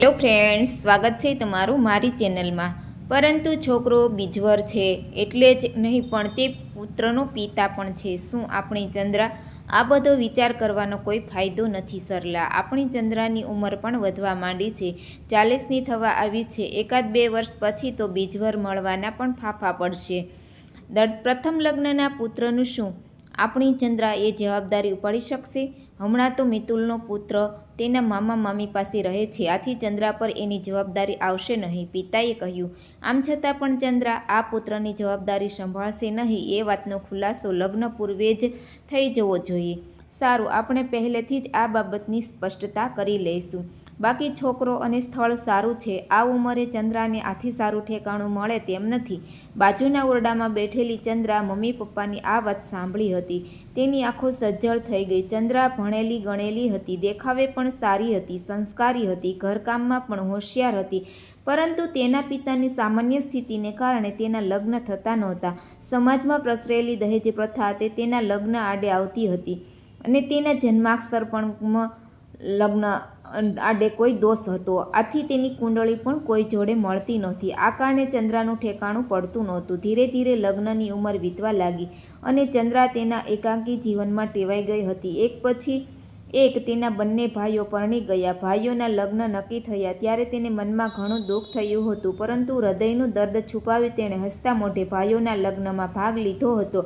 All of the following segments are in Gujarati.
હેલો ફ્રેન્ડ્સ, સ્વાગત છે તમારું મારી ચેનલમાં। પરંતુ છોકરો બીજવર છે એટલે જ નહીં પણ તે પુત્રનો પિતા પણ છે। શું આપણી ચંદ્રા? આ બધો વિચાર કરવાનો કોઈ ફાયદો નથી સરલા। આપણી ચંદ્રાની ઉંમર પણ વધવા માંડી છે, 40ની થવા આવી છે। એકાદ 2 વર્ષ પછી તો બીજવર મળવાના પણ ફાંફા પડશે। પ્રથમ લગ્નના પુત્રનું શું? આપણી ચંદ્રા એ જવાબદારી ઉપાડી શકશે? હમણાં તો મિતુલનો પુત્ર તેના મામા મામી પાસે રહે છે, આથી ચંદ્રા પર એની જવાબદારી આવશે નહીં, પિતાએ કહ્યું। આમ છતાં પણ ચંદ્રા આ પુત્રની જવાબદારી સંભાળશે નહીં એ વાતનો ખુલાસો લગ્ન પૂર્વે જ થઈ જવો જોઈએ। સારું, આપણે પહેલેથી જ આ બાબતની સ્પષ્ટતા કરી લઈશું। બાકી છોકરો અને સ્થળ સારું છે, આ ઉંમરે ચંદ્રાને આથી સારું ઠેકાણું મળે તેમ નથી। બાજુના ઓરડામાં બેઠેલી ચંદ્રા મમ્મી પપ્પાની આ વાત સાંભળી હતી। તેની આંખો સજ્જડ થઈ ગઈ। ચંદ્રા ભણેલી ગણેલી હતી, દેખાવે પણ સારી હતી, સંસ્કારી હતી, ઘરકામમાં પણ હોશિયાર હતી, પરંતુ તેના પિતાની સામાન્ય સ્થિતિને કારણે તેના લગ્ન થતા નહોતા। સમાજમાં પ્રસરેલી દહેજ પ્રથા તે તેના લગ્ન આડે આવતી હતી અને તેના જન્માક્ષર પણ લગ્ન આડે કોઈ દોષ હતો, આથી તેની કુંડળી પણ કોઈ જોડે મળતી નહોતી। આ કારણે ચંદ્રાનું ઠેકાણું પડતું નહોતું। ધીરે ધીરે લગ્નની ઉંમર વીતવા લાગી અને ચંદ્રા તેના એકાંકી જીવનમાં ટેવાઈ ગઈ હતી। એક પછી એક તેના બંને ભાઈઓ પરણી ગયા, ભાઈઓના લગ્ન નક્કી થયા ત્યારે તેને મનમાં ઘણું દુઃખ થયું હતું, પરંતુ હૃદયનું દર્દ છુપાવી તેણે હસતા મોઢે ભાઈઓના લગ્નમાં ભાગ લીધો હતો।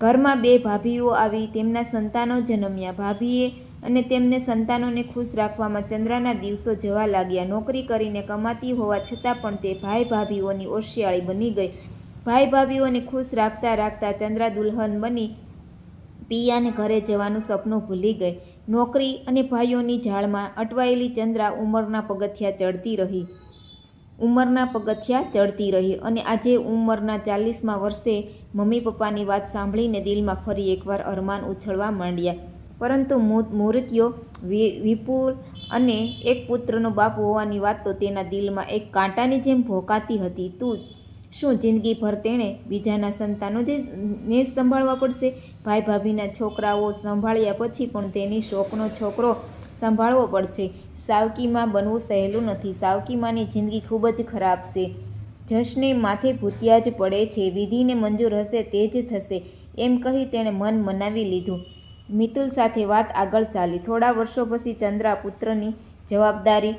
ઘરમાં 2 ભાભીઓ આવી, તેમના સંતાનો જન્મ્યા। ભાભીએ અને તેમને સંતાનોને ખુશ રાખવામાં ચંદ્રાના દિવસો જવા લાગ્યા। નોકરી કરીને કમાતી હોવા છતાં પણ તે ભાઈ ભાભીઓની ઓશિયાળી બની ગઈ। ભાઈ ભાભીઓને ખુશ રાખતા રાખતા ચંદ્રા દુલ્હન બની પિયાને ઘરે જવાનું સપનું ભૂલી ગઈ। નોકરી અને ભાઈઓની ઝાળમાં અટવાયેલી ચંદ્રા ઉંમરના પગથિયાં ચડતી રહી અને આજે ઉંમરના 40મા વર્ષે મમ્મી પપ્પાની વાત સાંભળીને દિલમાં ફરી એકવાર અરમાન ઉછળવા માંડ્યા। પરંતુ મૃત્યુ વિપુલ અને એક પુત્રનો બાપ હોવાની વાત તો તેના દિલમાં એક કાંટાની જેમ ભોંકાતી હતી। તું શું જિંદગીભર તેણે બીજાના સંતાનો ને સંભાળવા પડશે? ભાઈ ભાભીના છોકરાઓ સંભાળ્યા પછી પણ તેની શોકનો છોકરો સંભાળવો પડશે। સાવકીમાં બનવું સહેલું નથી। સાવકીમાંની જિંદગી ખૂબ જ ખરાબ છે, જશને માથે ભૂતિયા જ પડે છે, વિધિને મંજૂર હશે તે જ થશે, એમ કહી તેણે મન મનાવી લીધું। મિતુલ સાથે વાત આગળ ચાલી। થોડા વર્ષો પછી ચંદ્રા પુત્રની જવાબદારી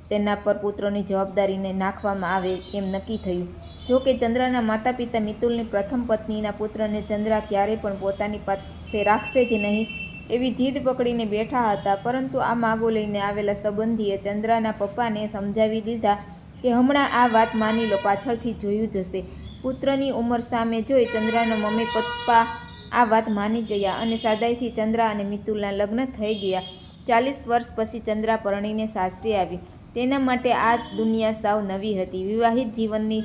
તેના પર પુત્રની જવાબદારીને નાખવામાં આવે એમ નક્કી થયું। જો કે ચંદ્રાના માતા પિતા મિતુલની પ્રથમ પત્નીના પુત્રને ચંદ્રા ક્યારેય પણ પોતાની પાસે રાખશે જ નહીં એવી જીદ પકડીને બેઠા હતા, પરંતુ આ માગો લઈને આવેલા સંબંધીએ ચંદ્રાના પપ્પાને સમજાવી દીધા કે હમણાં આ વાત માની લો, પાછળથી જોયું જશે। પુત્રની ઉંમર સામે જોઈ ચંદ્રાના મમ્મી પપ્પા આ વાત માની ગયા અને સાદાઈથી ચંદ્રા અને મિતુલના લગ્ન થઈ ગયા। 40 વર્ષ પછી ચંદ્રા પરણીને સાસરે આવી। તેના માટે આ દુનિયા સાવ નવી હતી। વિવાહિત જીવનની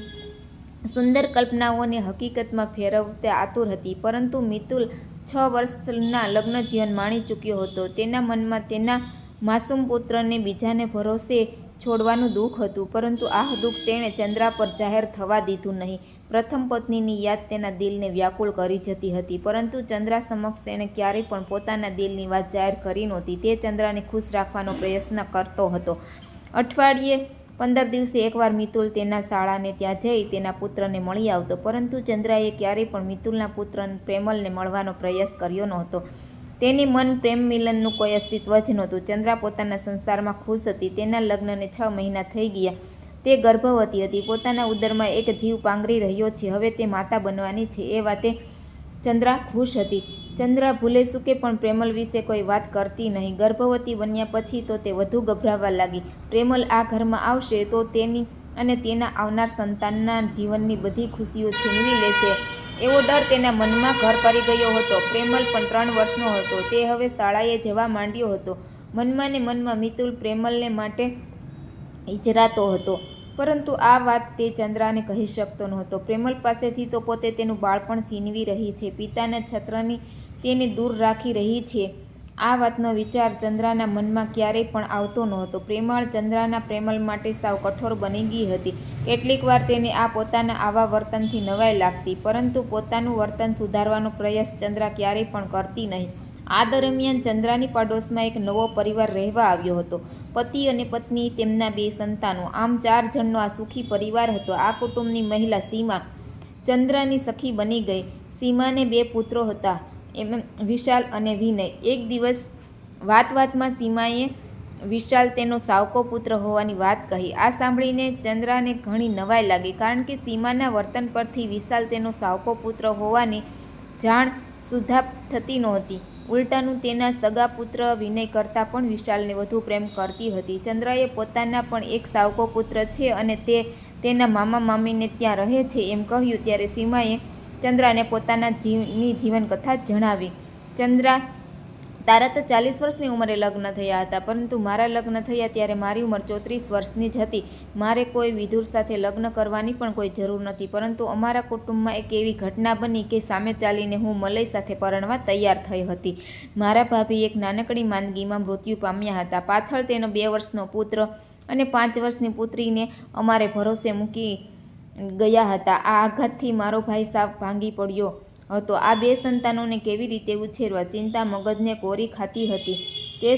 સુંદર કલ્પનાઓને હકીકતમાં ફેરવતે આતુર હતી, પરંતુ મિતુલ 6 વર્ષના લગ્ન જીવન માણી ચૂક્યો હતો। તેના મનમાં તેના માસૂમ પુત્રને બીજાને ભરોસે છોડવાનું દુઃખ હતું, પરંતુ આ દુઃખ તેણે ચંદ્રા પર જાહેર થવા દીધું નહીં। પ્રથમ પત્નીની યાદ તેના દિલને વ્યાકુળ કરી જતી હતી, પરંતુ ચંદ્રા સમક્ષ તેણે ક્યારેય પણ પોતાના દિલની વાત જાહેર કરી નહોતી। તે ચંદ્રાને ખુશ રાખવાનો પ્રયત્ન કરતો હતો। અઠવાડિયે 15 દિવસે એકવાર મિતુલ તેના શાળાને ત્યાં જઈ તેના પુત્રને મળી આવતો, પરંતુ ચંદ્રાએ ક્યારેય પણ મિતુલના પુત્ર પ્રેમલને મળવાનો પ્રયાસ કર્યો નહોતો। તેની મન પ્રેમ મિલનનું કોઈ અસ્તિત્વ જ નહોતું। ચંદ્રા પોતાના સંસારમાં ખુશ હતી। તેના લગ્નને 6 મહિના થઈ ગયા। તે ગર્ભવતી હતી, પોતાના ઉદરમાં એક જીવ પાંગરી રહ્યો છે, હવે તે માતા બનવાની છે એ વાતે ચંદ્રા ખુશ હતી। ચંદ્રા ભૂલે ચૂકે પણ પ્રેમલ વિશે કોઈ વાત કરતી નહીં। ગર્ભવતી બન્યા પછી તો તે વધુ ગભરાવા લાગી। પ્રેમલ આ ઘરમાં આવશે તો તેની અને તેના આવનાર સંતાનના જીવનની બધી ખુશીઓ છીનવી લેશે એવો ડર તેના મનમાં ઘર કરી ગયો હતો। પ્રેમલ પણ 3 વર્ષનો હતો। તે હવે શાળાએ જવા માંડ્યો હતો। મનમાં ને મનમાં મિતુલ પ્રેમલને માટે ઈજરાતો હતો, પરંતુ આ વાત તે ચંદ્રાને કહી શકતો નહોતો। પ્રેમલ પાસેથી તો પોતે તેનું બાળપણ છીનવી રહી છે, પિતાના છત્રની તેને દૂર રાખી રહી છે, આ વાતનો વિચાર ચંદ્રાના મનમાં ક્યારેય પણ આવતો નહોતો। પ્રેમલ માટે સાવ કઠોર બની ગઈ હતી। કેટલીક વાર તેને પોતાના આવા વર્તનથી નવાઈ લાગતી, પરંતુ પોતાનું વર્તન સુધારવાનો પ્રયાસ ચંદ્રા ક્યારેય પણ કરતી નહીં। આ દરમિયાન ચંદ્રાની પાડોશમાં એક નવો પરિવાર રહેવા આવ્યો હતો. પતિ અને પત્ની, તેમના 2 સંતાનો, આમ 4 જણનો આ સુખી પરિવાર હતો. આ કુટુંબની મહિલા સીમા ચંદ્રાની સખી બની ગઈ. સીમાને 2 પુત્રો હતા, એમ વિશાલ અને વિનય. એક દિવસ વાતમાં સીમાએ વિશાલ તેનો સાવકો પુત્ર હોવાની વાત કહી. આ સાંભળીને ચંદ્રાને ઘણી નવાઈ લાગી, કારણ કે સીમાના વર્તન પરથી વિશાલ તેનો સાવકો પુત્ર હોવાની જાણ સુદ્ધા થતી નહોતી. ઉલટાનું તેના સગા પુત્ર વિનય કરતાં પણ વિશાલને વધુ પ્રેમ કરતી હતી. ચંદ્રએ પોતાના પણ એક સાવકો પુત્ર છે અને તે તેના મામા મામીને ત્યાં રહે છે એમ કહ્યું. ત્યારે સીમાએ ચંદ્રાને પોતાના જીવન કથા જણાવી. ચંદ્રા, તારા તો 40 વર્ષની ઉંમરે લગ્ન થયા હતા, પરંતુ મારા લગ્ન થયા ત્યારે મારી ઉંમર 34 વર્ષની જ હતી. મારે કોઈ વિધુર સાથે લગ્ન કરવાની પણ કોઈ જરૂર નથી, પરંતુ અમારા કુટુંબમાં એક એવી ઘટના બની કે સામે ચાલીને હું મલય સાથે પરણવા તૈયાર થઈ હતી. મારા ભાભી એક નાનકડી માંદગીમાં મૃત્યુ પામ્યા હતા. પાછળ તેનો 2 વર્ષનો પુત્ર અને 5 વર્ષની પુત્રીને અમારે ભરોસે મૂકી ગયા હતા. આ આઘાતથી મારો ભાઈ સાવ ભાંગી પડ્યો હતો. આ 2 સંતાનોને કેવી રીતે ઉછેરવા, ચિંતા મગજને કોરી ખાતી હતી. તે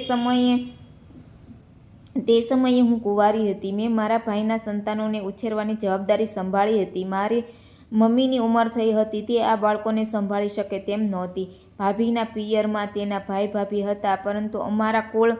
સમયે હું કુંવારી હતી. મેં મારા ભાઈના સંતાનોને ઉછેરવાની જવાબદારી સંભાળી હતી. મારી મમ્મીની ઉંમર થઈ હતી, તે આ બાળકોને સંભાળી શકે તેમ નહોતી. ભાભીના પિયરમાં તેના ભાઈ ભાભી હતા, પરંતુ અમારા કુળ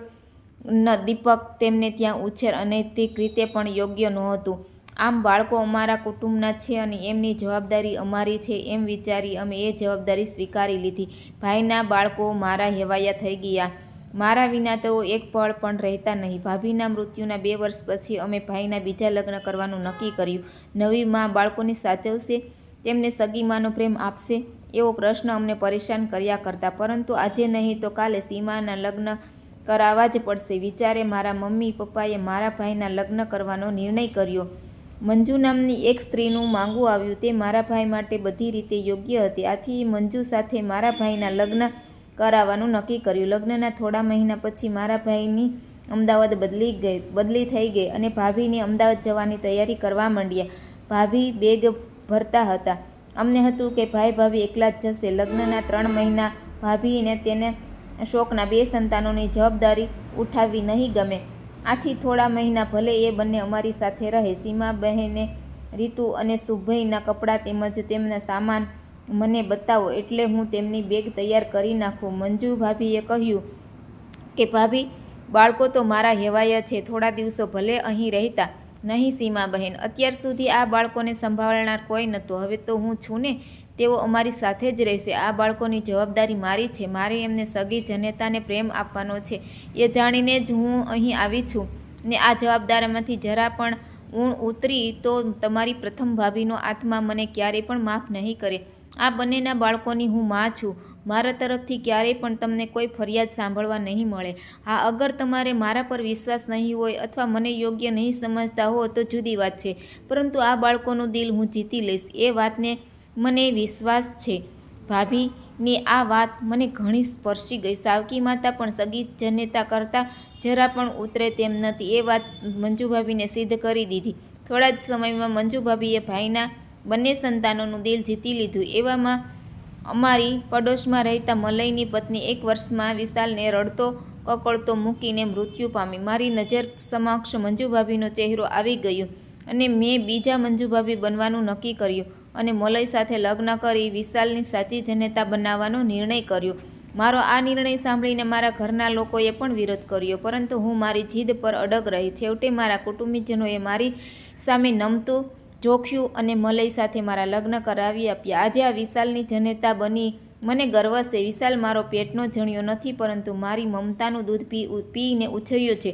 દીપક તેમને ત્યાં ઉછેર અનૈતિક રીતે પણ યોગ્ય નહોતું. આમ બાળકો અમારા કુટુંબના છે અને એમની જવાબદારી અમારી છે એમ વિચારી અમે એ જવાબદારી સ્વીકારી લીધી. ભાઈના બાળકો મારા હેવાયા થઈ ગયા. મારા વિના તેઓ એક પળ પણ રહેતા નહીં. ભાભીના મૃત્યુના 2 વર્ષ પછી અમે ભાઈના બીજા લગ્ન કરવાનું નક્કી કર્યું. નવી માં બાળકોને સાચવશે, તેમને સગી માનો પ્રેમ આપશે, એવો પ્રશ્ન અમને પરેશાન કર્યા કરતા. પરંતુ આજે નહીં તો કાલે સીમાના લગ્ન કરાવવા જ પડશે. વિચારે મારા મમ્મી પપ્પાએ મારા ભાઈના લગ્ન કરવાનો નિર્ણય કર્યો. મંજુ નામની એક સ્ત્રીનું માંગવું આવ્યું. તે મારા ભાઈ માટે બધી રીતે યોગ્ય હતી. આથી મંજુ સાથે મારા ભાઈના લગ્ન કરાવવાનું નક્કી કર્યું. લગ્નના થોડા મહિના પછી મારા ભાઈની અમદાવાદ બદલી થઈ ગઈ અને ભાભીની અમદાવાદ જવાની તૈયારી કરવા માંડ્યા. ભાભી બેગ ભરતા હતા. અમને હતું કે ભાઈ ભાભી એકલા જ જશે. લગ્નના 3 મહિના ભાભીને તેને શોકના 2 સંતાનોની જવાબદારી ઉઠાવવી નહીં ગમે. આથી થોડા મહિના ભલે એ બંને અમારી સાથે રહે. સીમા બહેને રીતુ અને શુભભાઈના કપડાં તેમજ તેમના સામાન મને બતાવો એટલે હું તેમની બેગ તૈયાર કરી નાખું. મંજુ ભાભીએ કહ્યું કે ભાભી, બાળકો તો મારા હેવાયા છે, થોડા દિવસો ભલે અહીં રહેતા. નહીં સીમા બહેન, અત્યાર સુધી આ બાળકોને સંભાળનાર કોઈ નહોતું. હવે તો હું છું ને, તેઓ અમારી સાથે જ રહેશે. આ બાળકોની જવાબદારી મારી છે. મારે એમને સગી જનેતાને પ્રેમ આપવાનો છે. એ જાણીને જ હું અહીં આવી છું ને આ જવાબદારીમાંથી જરા પણ ઊણ ઉતરી તો તમારી પ્રથમ ભાભીનો આત્મા મને ક્યારેય પણ માફ નહીં કરે. આ બંનેના બાળકોની હું માં છું. મારા તરફથી ક્યારેય પણ તમને કોઈ ફરિયાદ સાંભળવા નહીં મળે. હા, અગર તમારે મારા પર વિશ્વાસ નહીં હોય અથવા મને યોગ્ય નહીં સમજતા હો તો જુદી વાત છે, પરંતુ આ બાળકોનું દિલ હું જીતી લઈશ એ વાતને મને વિશ્વાસ છે. ભાભીની આ વાત મને ઘણી સ્પર્શી ગઈ. સાવકી માતા પણ સગી જનેતા કરતાં જરા પણ ઉતરે તેમ નથી. એ વાત મંજુ ભાભીને સિદ્ધ કરી દીધી. થોડા જ સમયમાં મંજુ ભાભીએ ભાઈના બંને સંતાનોનું દિલ જીતી લીધું. એવામાં અમારી પડોશમાં રહેતા મલયની પત્ની 1 વર્ષમાં વિશાલને રડતો કકળતો મૂકીને મૃત્યુ પામી. મારી નજર સમક્ષ મંજુ ભાભીનો ચહેરો આવી ગયો અને મેં બીજા મંજુ ભાભી બનવાનું નક્કી કર્યું અને મલય સાથે લગ્ન કરી વિશાલની સાચી જનેતા બનાવવાનો નિર્ણય કર્યો. મારો આ નિર્ણય સાંભળીને મારા ઘરના લોકોએ પણ વિરોધ કર્યો, પરંતુ હું મારી જીદ પર અડગ રહી. છેવટે મારા કુટુંબીજનોએ મારી સામે નમતું જોખ્યું અને મલય સાથે મારા લગ્ન કરાવી આપ્યા. આજે આ વિશાલની જનેતા બની મને ગર્વ છે. વિશાલ મારો પેટનો જણ્યો નથી, પરંતુ મારી મમતાનું દૂધ પીને ઉછર્યો છે.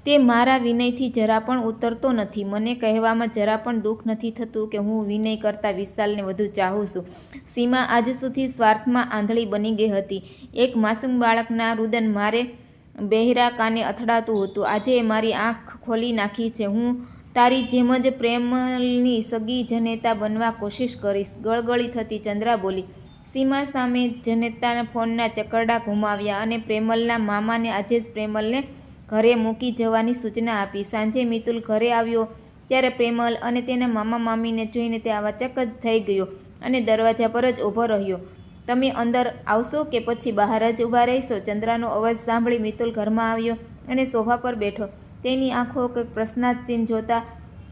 તે મારા વિનયથી જરા પણ ઉતરતો નથી. મને કહેવામાં જરા પણ દુઃખ નથી થતું કે હું વિનય કરતાં વિશાલને વધુ ચાહું છું. સીમા આજ સુધી સ્વાર્થમાં આંધળી બની ગઈ હતી. એક માસૂમ બાળકના રુદન મારે બહેરા કાને અથડાતું હતું. આજે મારી આંખ ખોલી નાખી છે. હું તારી જેમ જ પ્રેમલની સગી જનેતા બનવા કોશિશ કરીશ, ગળગળી થતી ચંદ્રા બોલી. સીમા સામે જનેતાના ફોનના ચકરડા ઘુમાવ્યા અને પ્રેમલના મામાને આજે જ પ્રેમલને ઘરે મૂકી જવાની સૂચના આપી. સાંજે મિતુલ ઘરે આવ્યો ત્યારે પ્રેમલ અને તેના મામા મામીને જોઈને તે આવાચક જ થઈ ગયો અને દરવાજા પર જ ઊભો રહ્યો. તમે અંદર આવશો કે પછી બહાર જ ઊભા રહેશો? ચંદ્રાનો અવાજ સાંભળી મિતુલ ઘરમાં આવ્યો અને સોફા પર બેઠો. તેની આંખો કંઈક પ્રશ્નાર્થ જોતા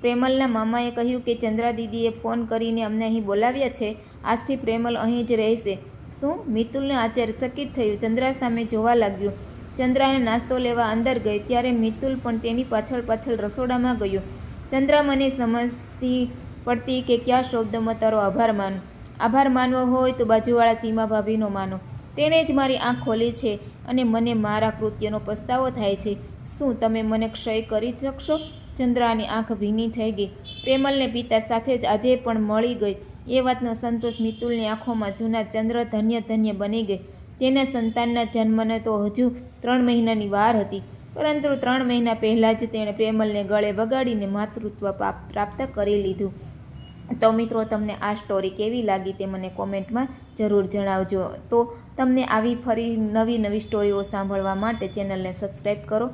પ્રેમલના મામાએ કહ્યું કે ચંદ્રા દીદીએ ફોન કરીને અમને અહીં બોલાવ્યા છે. આજથી પ્રેમલ અહીં જ રહેશે. શું? મિતુલને આશ્ચર્યચકિત થયું. ચંદ્રા સામે જોવા લાગ્યું. ચંદ્રાને નાસ્તો લેવા અંદર ગઈ ત્યારે મિતુલ પણ તેની પાછળ પાછળ રસોડામાં ગયો. ચંદ્રા, મને સમજતી પડતી કે કયા શબ્દોમાં તારો આભાર માનું. આભાર માનવો હોય તો બાજુવાળા સીમા ભાભીનો માનો. તેણે જ મારી આંખ ખોલી છે અને મને મારા કૃત્યનો પસ્તાવો થાય છે. શું તમે મને ક્ષય કરી શકશો? ચંદ્રાની આંખ ભીની થઈ ગઈ. પ્રેમલને પિતા સાથે જ આજે પણ મળી ગઈ એ વાતનો સંતોષ મિતુલની આંખોમાં જૂના ચંદ્ર ધન્ય ધન્ય બની ગઈ. તેના સંતાનના જન્મને તો હજુ 3 મહિનાની વાર હતી, પરંતુ 3 મહિના પહેલાં જ તેણે પ્રેમલને ગળે બગાડીને માતૃત્વ પ્રાપ્ત કરી લીધું. તો મિત્રો, તમને આ સ્ટોરી કેવી લાગી તે મને કોમેન્ટમાં જરૂર જણાવજો. તો તમને આવી ફરી નવી સ્ટોરીઓ સાંભળવા માટે ચેનલને સબસ્ક્રાઈબ કરો.